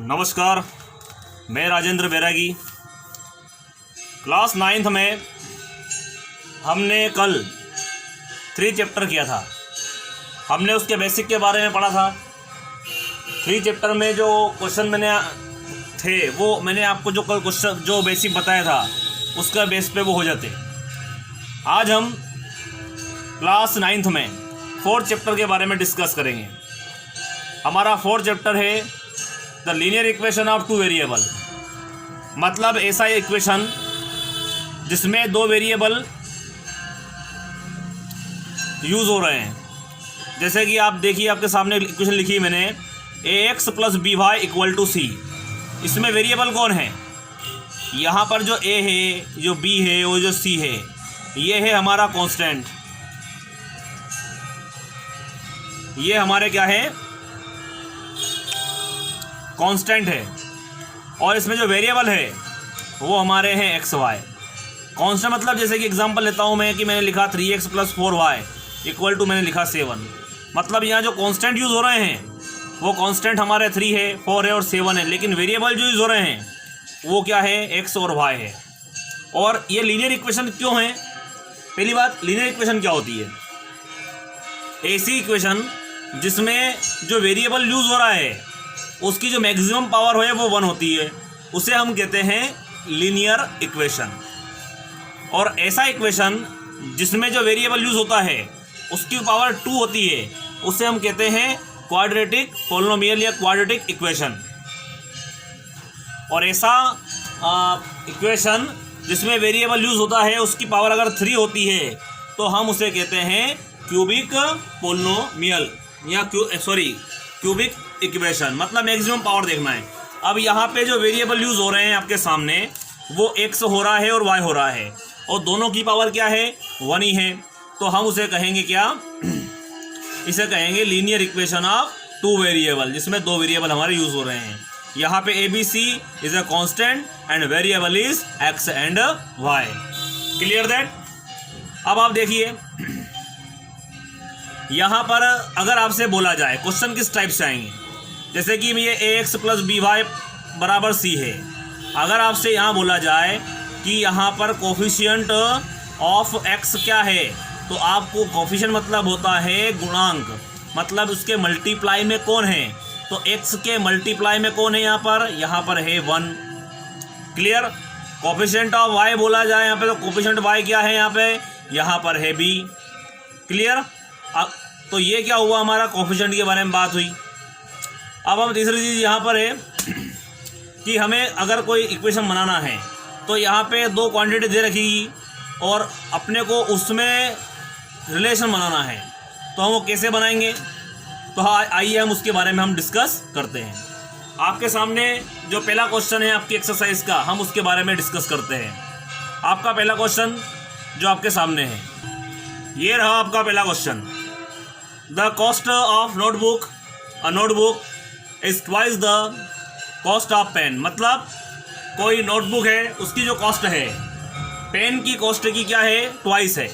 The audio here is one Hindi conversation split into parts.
नमस्कार, मैं राजेंद्र बैरागी। क्लास 9th में हमने कल 3 चैप्टर किया था। हमने उसके बेसिक के बारे में पढ़ा था। 3 चैप्टर में जो क्वेश्चन मैंने थे वो मैंने आपको जो कल क्वेश्चन जो बेसिक बताया था उसका बेस पे वो हो जाते। आज हम क्लास 9th में 4th चैप्टर के बारे में डिस्कस करेंगे। हमारा 4th चैप्टर है the linear equation of 2 variable. मतलब ऐसा इक्वेशन जिसमें 2 वेरिएबल यूज़ हो रहे हैं। जैसे कि आप देखिए, आपके सामने इक्वेशन लिखी है मैंने, ax + by = c। इसमें वेरिएबल कौन है? यहाँ पर जो a है, जो b है, वो जो c है, ये है हमारा कांस्टेंट। ये हमारे क्या है? कांस्टेंट है। और इसमें जो वेरिएबल है वो हमारे हैं एक्स वाई। कांस्टेंट मतलब जैसे कि एग्जांपल लेता हूँ मैं कि मैंने लिखा 3x + 4y = मैंने लिखा 7। मतलब यहाँ जो कांस्टेंट यूज़ हो रहे हैं वो कांस्टेंट हमारे 3 है, 4 है और 7 है। लेकिन वेरिएबल जो यूज़ हो रहे हैं वो क्या है? x और y है। और ये लीनियर इक्वेशन क्यों है? पहली बात, लीनियर इक्वेशन क्या होती है? ऐसी इक्वेशन जिसमें जो वेरिएबल यूज़ हो रहा है उसकी जो मैक्सिमम पावर है वो 1 होती है, उसे हम कहते हैं लीनियर इक्वेशन। और ऐसा इक्वेशन जिसमें जो वेरिएबल यूज़ होता है उसकी पावर 2 होती है, उसे हम कहते हैं क्वाड्रेटिक पॉलिनोमियल या क्वाड्रेटिक इक्वेशन। और ऐसा इक्वेशन जिसमें वेरिएबल यूज़ होता है उसकी पावर अगर 3 होती है तो हम उसे कहते हैं क्यूबिक पॉलिनोमियल या क्यूबिक इक्वेशन। मतलब मैक्सिमम पावर देखना है। अब यहाँ पे जो वेरिएबल यूज़ हो रहे हैं आपके सामने वो x हो रहा है और y हो रहा है, और दोनों की पावर क्या है? 1 ही है। तो हम उसे कहेंगे क्या? इसे कहेंगे लीनियर इक्वेशन ऑफ 2 वेरिएबल, जिसमें 2 वेरिएबल हमारे यूज़ हो रहे हैं। यहाँ पे ABC is a constant and variable is x and y। Clear that? अब आप देखिए, यहाँ पर अगर आपसे बोला जाए क्वेश्चन किस टाइप से आएंगे, जैसे कि ये ax + by = c है। अगर आपसे यहाँ बोला जाए कि यहाँ पर कोफिशिएंट ऑफ x क्या है, तो आपको कोफिशिएंट मतलब होता है गुणांक, मतलब उसके मल्टीप्लाई में कौन है। तो x के मल्टीप्लाई में कौन है? यहाँ पर है 1। क्लियर? कोफिशिएंट ऑफ y बोला जाए यहाँ पे, तो कोफिशिएंट y क्या है? यहाँ पर है b। क्लियर? अब तो ये क्या हुआ? हमारा कोफिशिएंट के बारे में बात हुई। अब हम तीसरी चीज़ यहाँ पर है कि हमें अगर कोई इक्वेशन बनाना है तो यहाँ पे 2 क्वांटिटी दे रखी और अपने को उसमें रिलेशन बनाना है, तो हम वो कैसे बनाएंगे? तो आइए हम उसके बारे में हम डिस्कस करते हैं। आपके सामने जो पहला क्वेश्चन है आपकी एक्सरसाइज का, हम उसके बारे में डिस्कस करते हैं। आपका पहला क्वेश्चन जो आपके सामने है, ये रहा आपका पहला question. The cost of notebook, a notebook is twice the cost of pen. मतलब कोई नोटबुक है, उसकी जो कॉस्ट है पेन की कॉस्ट की क्या है? ट्वाइस है।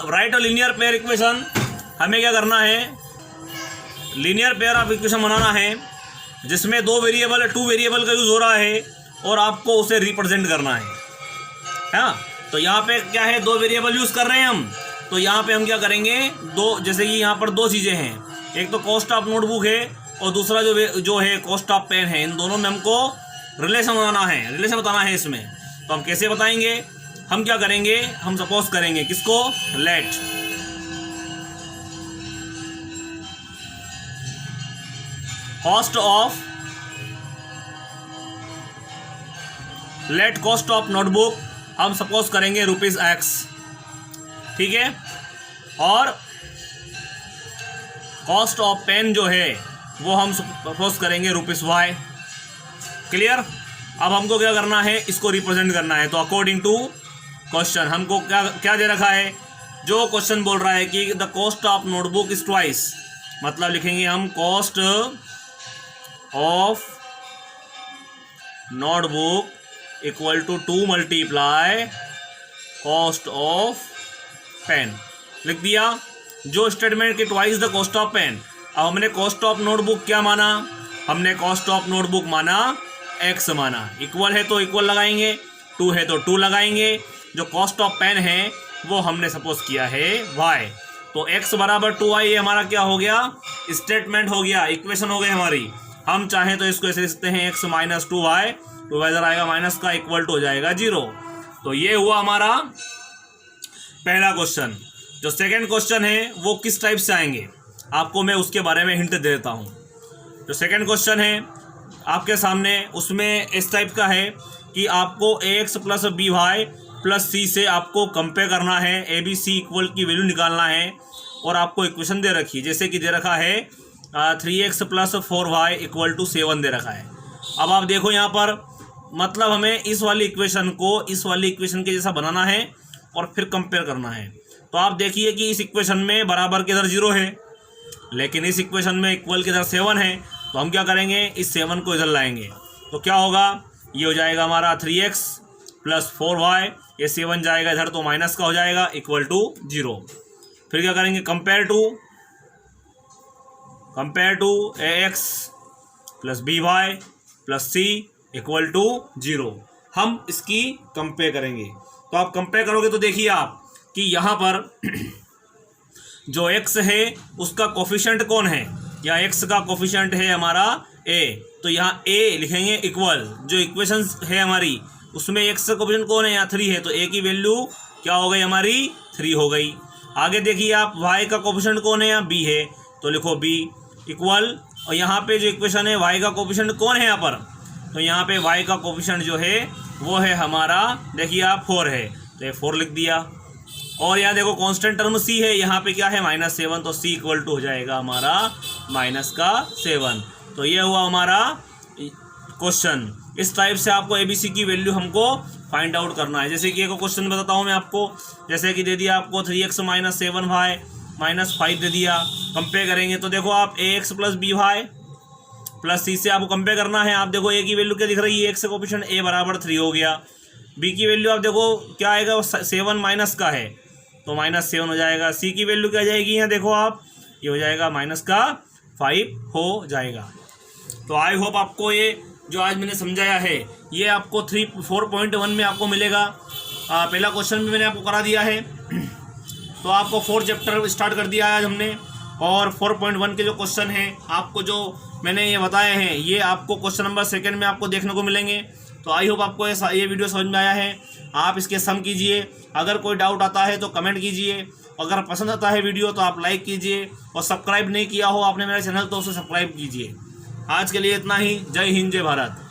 Right a linear pair equation. हमें क्या करना है? लीनियर पेयर ऑफ इक्वेशन बनाना है जिसमें 2 वेरिएबल का यूज़ हो रहा है और आपको उसे रिप्रेजेंट करना है। हाँ, तो यहाँ पे क्या है? 2 वेरिएबल यूज़ कर रहे हैं हम, तो यहाँ पे हम क्या करेंगे? जैसे कि यहाँ पर 2 चीज़ें हैं, एक तो कॉस्ट ऑफ नोटबुक है और दूसरा जो है कॉस्ट ऑफ पेन है। इन दोनों में हमको रिलेशन बनाना है, रिलेशन बताना है इसमें। तो हम कैसे बताएंगे? हम क्या करेंगे? हम सपोज करेंगे किसको? लेट कॉस्ट ऑफ नोटबुक हम सपोज करेंगे ₹x। ठीक है? और कॉस्ट ऑफ पेन जो है वो हम सपोज करेंगे ₹y। क्लियर? अब हमको क्या करना है? इसको रिप्रेजेंट करना है। तो अकॉर्डिंग टू क्वेश्चन हमको क्या दे रखा है? जो क्वेश्चन बोल रहा है कि the cost of notebook is twice, मतलब लिखेंगे हम cost of notebook = 2 × cost of pen. लिख दिया। जो स्टेटमेंट के twice the cost of pen, अब हमने कॉस्ट ऑफ नोटबुक क्या माना, हमने कॉस्ट ऑफ नोटबुक माना x माना, इक्वल है तो इक्वल लगाएंगे, 2 है तो 2 लगाएंगे, जो कॉस्ट ऑफ पेन है वो हमने सपोज किया है y, तो x बराबर 2y ये हमारा क्या हो गया, स्टेटमेंट हो गया, इक्वेशन हो गई हमारी। हम चाहें तो इसको ऐसे लिखते हैं x माइनस 2y, 2y इधर आएगा माइनस का, इक्वल टू हो जाएगा 0। तो ये हुआ हमारा पहला क्वेश्चन। जो सेकंड क्वेश्चन है वो किस टाइप से आएंगे, आपको मैं उसके बारे में हिंट दे देता हूँ। जो सेकंड क्वेश्चन है आपके सामने, उसमें इस टाइप का है कि आपको ax plus B Y plus C से आपको कंपेयर करना है, ए बी सी इक्वल की वैल्यू निकालना है, और आपको इक्वेशन दे रखी है, जैसे कि दे रखा है 3x plus 4y equal to 7 दे रखा है। अब आप देखो यहाँ पर, मतलब हमें इस वाली इक्वेशन को इस वाली इक्वेशन के जैसा बनाना है और फिर कंपेयर करना है। तो आप देखिए कि इस इक्वेशन में बराबर के इधर 0 है, लेकिन इस इक्वेशन में इक्वल के इधर 7 है, तो हम क्या करेंगे, इस 7 को इधर लाएंगे, तो क्या होगा, ये हो जाएगा हमारा 3x प्लस 4y, ये 7 जाएगा इधर तो माइनस का हो जाएगा, इक्वल टू 0। फिर क्या करेंगे, compare to ax plus B Y plus C equal to 0, हम इसकी कंपेयर करेंगे। तो आप कंपेयर करोगे तो देखिए आप कि यहाँ पर जो x है उसका कोफिशिएंट कौन है, या x का कोफिशिएंट है हमारा a, तो यहाँ a लिखेंगे इक्वल, जो इक्वेशन है हमारी उसमें x का कोफिशिएंट कौन है, यहाँ 3 है, तो a की वैल्यू क्या हो गई हमारी 3 हो गई। आगे देखिए आप y का कोफिशिएंट कौन है, यहाँ b है, तो लिखो b इक्वल, और यहाँ पे जो इक्वेशन है y का कोफिशिएंट कौन है यहाँ पर, तो यहाँ पे y का कोफिशिएंट जो है वो है हमारा, देखिए आप 4 है, तो ये 4 लिख दिया। और यहाँ देखो कांस्टेंट टर्म c है, यहाँ पे क्या है -7, तो c इक्वल टू हो जाएगा हमारा -7। तो ये हुआ हमारा क्वेश्चन। इस टाइप से आपको ABC की वैल्यू हमको फाइंड आउट करना है। जैसे कि एक क्वेश्चन बताता हूँ मैं आपको, जैसे कि दे दिया आपको 3x माइनस 7y माइनस 5 दे दिया, कंपेयर करेंगे तो देखो आप ax plus B Y plus C से आपको कंपेयर करना है। आप देखो a की वैल्यू क्या दिख रही है, x का कोफिशिएंट a बराबर 3 हो गया, b की वैल्यू आप देखो क्या आएगा, 7 माइनस का है तो -7 हो जाएगा, c की वैल्यू क्या जाएगी, यहाँ देखो आप ये हो जाएगा -5 हो जाएगा। तो आई होप आपको ये जो आज मैंने समझाया है ये आपको 4.1 में आपको मिलेगा। पहला क्वेश्चन भी मैंने आपको करा दिया है, तो आपको 4 चैप्टर स्टार्ट कर दिया है आज हमने, और 4.1 के जो क्वेश्चन हैं आपको जो मैंने ये बताए हैं ये आपको क्वेश्चन नंबर 2 में आपको देखने को मिलेंगे। तो आई होप आपको ये वीडियो समझ में आया है। आप इसके सम कीजिए, अगर कोई डाउट आता है तो कमेंट कीजिए, अगर पसंद आता है वीडियो तो आप लाइक कीजिए, और सब्सक्राइब नहीं किया हो आपने मेरा चैनल तो उसे सब्सक्राइब कीजिए। आज के लिए इतना ही। जय हिंद, जय भारत।